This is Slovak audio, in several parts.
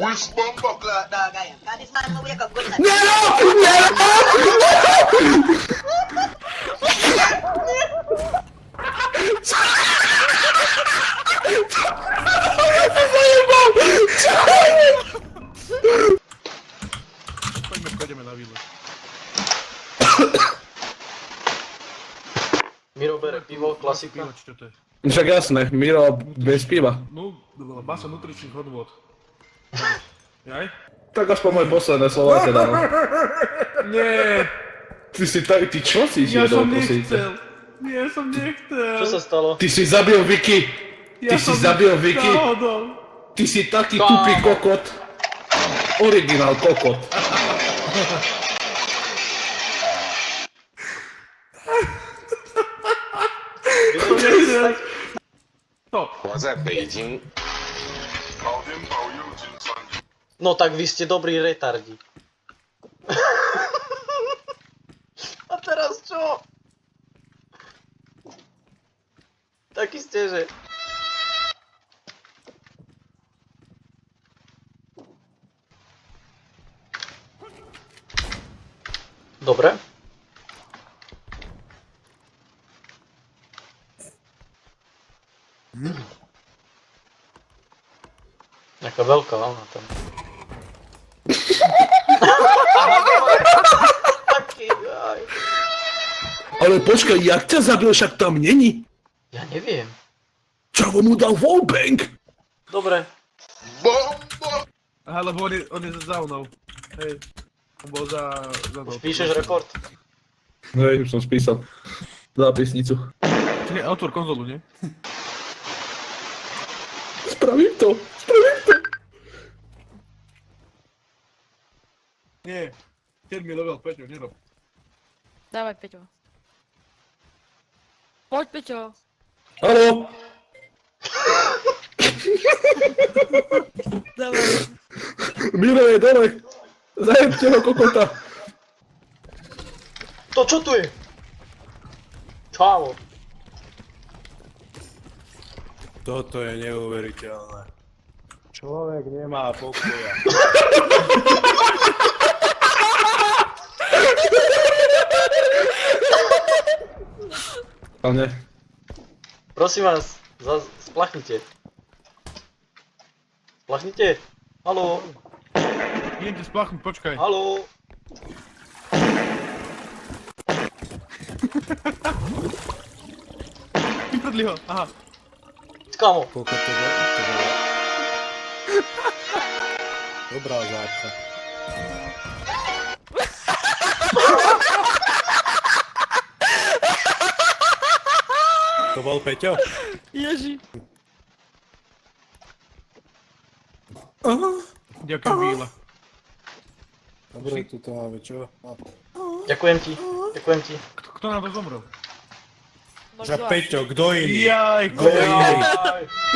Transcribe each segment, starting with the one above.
Bumbok lah dah gaya. Kadis mana mau ya kau guna. Nero! Poďme na výlet. Miro bere pivo, klasika. Pivo, čo to je? Však jasné, Miro bez piva. No, masa nutričných hodnôt. Jaj? Tak aspoň moje posledné slova teda, no. Nie, Ty si tak, ty čo si ja židol, som prosím ťa? nechcel. Nie, som nechcel. Čo sa stalo? Ty si zabil Vicky! Ty si zabil Vicky! Náhodou. Ty si taký tupý kokot! Originál kokot! Som nechcel. To. 我在北京， No tak vy ste dobrí retardi. A teraz čo? Taký ste, že... Dobre. Jaká veľká ona tam. Taký, aj. Ale počkaj, jak ťa zabil, však tam není? Ja neviem. Čavo mu dal wallbang? Dobre. Aha, lebo on je za mnou. Hej. On bol za Už píšeš report. Hej, už som spísal. Zápisnicu. Čakaj, autor konzolu, nie? Spravím to! Spravím to! Nie. 7 level, Peťo, nerob. Dávaj, Peťo. Poď, Peťo. Haló! Dávaj. Miro je dole! Zajebte ho, kokota! To čo tu je? Čavo. Toto je neuveriteľné. Človek nemá pokoja. Ale Prosím vás, splachnite. Splachnite? Haló? Idem ti spláchnuť, počkaj. Haló? Vyprdli ho, aha. Kamo. Koľko to bolo? Dobrá zápcha. To bol Peťo? Ježi. Ďakujem, Víla. Dobre, tu to máme čo? Ďakujem ti. Ďakujem ti. Kto nám to zomrel? Že Peťo, kto iný? Jaj, Kto iný?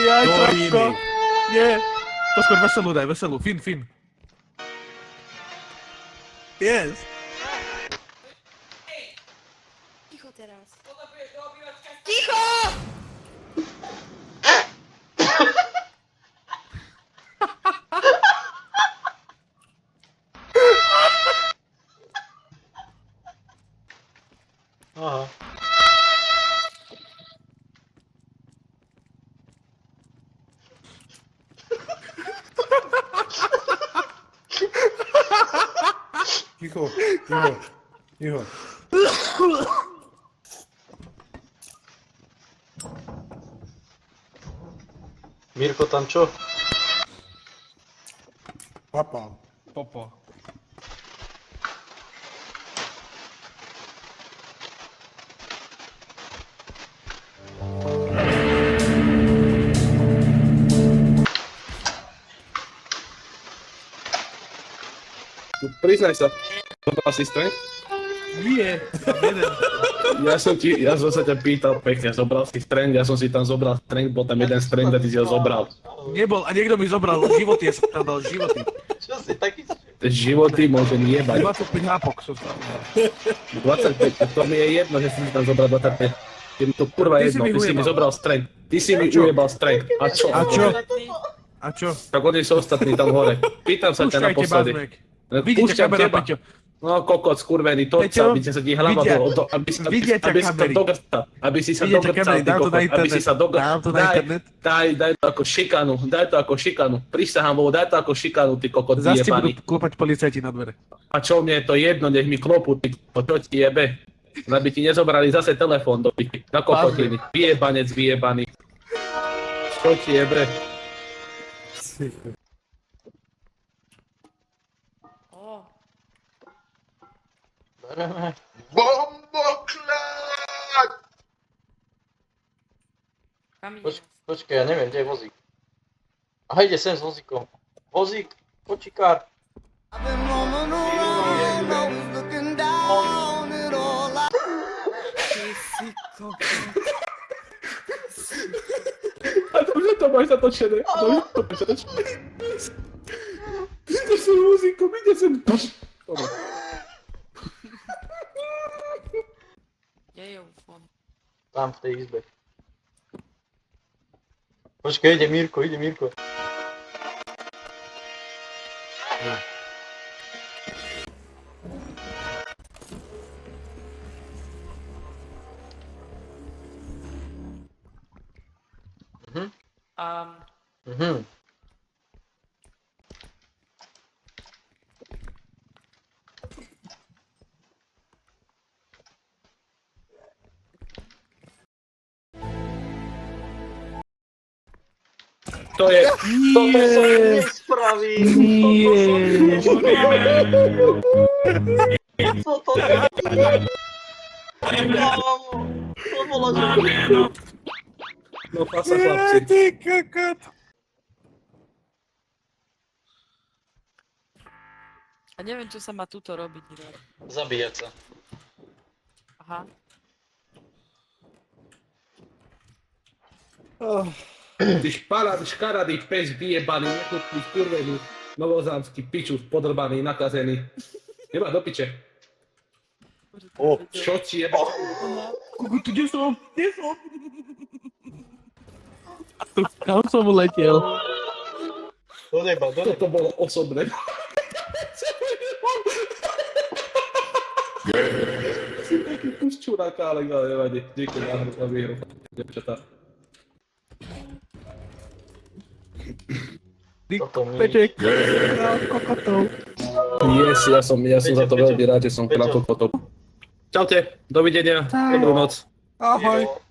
Jaj, Kto trapko. iný? Nie. To skôr veselú daj, veselú. Fin. Yes. Ticho teraz. Ticho! Aha. Ticho. Mirko tam čo? Papa. Popo. priznaj sa. Zobral si strength? Nie, jeden. Ja som sa ťa pýtal pekne, zobral si strength, ja som si tam zobral strength, bol tam jeden strength a ty si ho zobral. Nebol a niekto mi zobral životy, ja som tam dal životy. Čo si taký? Životy môžem jebať. 25 hápok som tam dal. 25, to mi je jedno, že si mi tam zobral 25. Je mi to kurva Ty si jedno, mi ty si mi ujebal. zobral strength. Ty si mi ujebal strength. A čo? A čo? A A čo? Tak oni sú ostatní tam hore. Pýtam sa ťa Púšťajte naposledy. bazmek. Vidíte Púšťam kamera, teba. Peťo. No kokot, skurvený, to Peťo, aby sa ti hlava vidia- vidia ťa aby si kamery. aby si sa Vidia ťa dogrcal, kamery, ty dám to na kokot, aby internet. si sa Dám to na internet. Daj to ako šikanu, Prisahám bolo, daj to ako šikanu, ty kokot Zas ti budú vyjebaný. klopať policajti na dvere. A čo mne je to jedno, nech mi klopú, ty kokot, čo ti jebe? Aby ti nezobrali zase telefón do piky, na kokotiny, vyjebanec vyjebaný. Čo ti jebe? O, Bereme. kam ide? Počkaj, ja neviem, kde je vozík. Aha, ide sem s vozíkom. Vozík, počikár. Ty si kokos. A dobrze to máš zatočené. Dobrze to máš zatočené. Idę z muzyką, idę z... Dobra. Kde je ufon? Tam v tej izbe. Počkaj, ide Mirko, ide Mirko. Mhm. To je... Toto sa nespraví. Toto sa nespraví. To bolo, že... No pasa chlapci. Ty kokot. A neviem, čo sa má tuto robiť. Zabíjať sa. Aha. Ty škaradý pes vyjebaný, nechutný, skurvený, novozámsky piču, podrbaný, nakazený. Neba do piče. O, Čo ti jebe? Kuku, tu kde som? Kde som? Kam som uletel? Do neba, do neba. Toto bolo osobné. Si taký kus čuráka, ale nevadí. Díky na výhru. Devčatá. Toto mi... Peček. Kokotov. Yes, ja som za to Peťo, veľmi rád, že som Peťo. krátko potom. Čaute, dovidenia, dobrú noc. ahoj. Jo.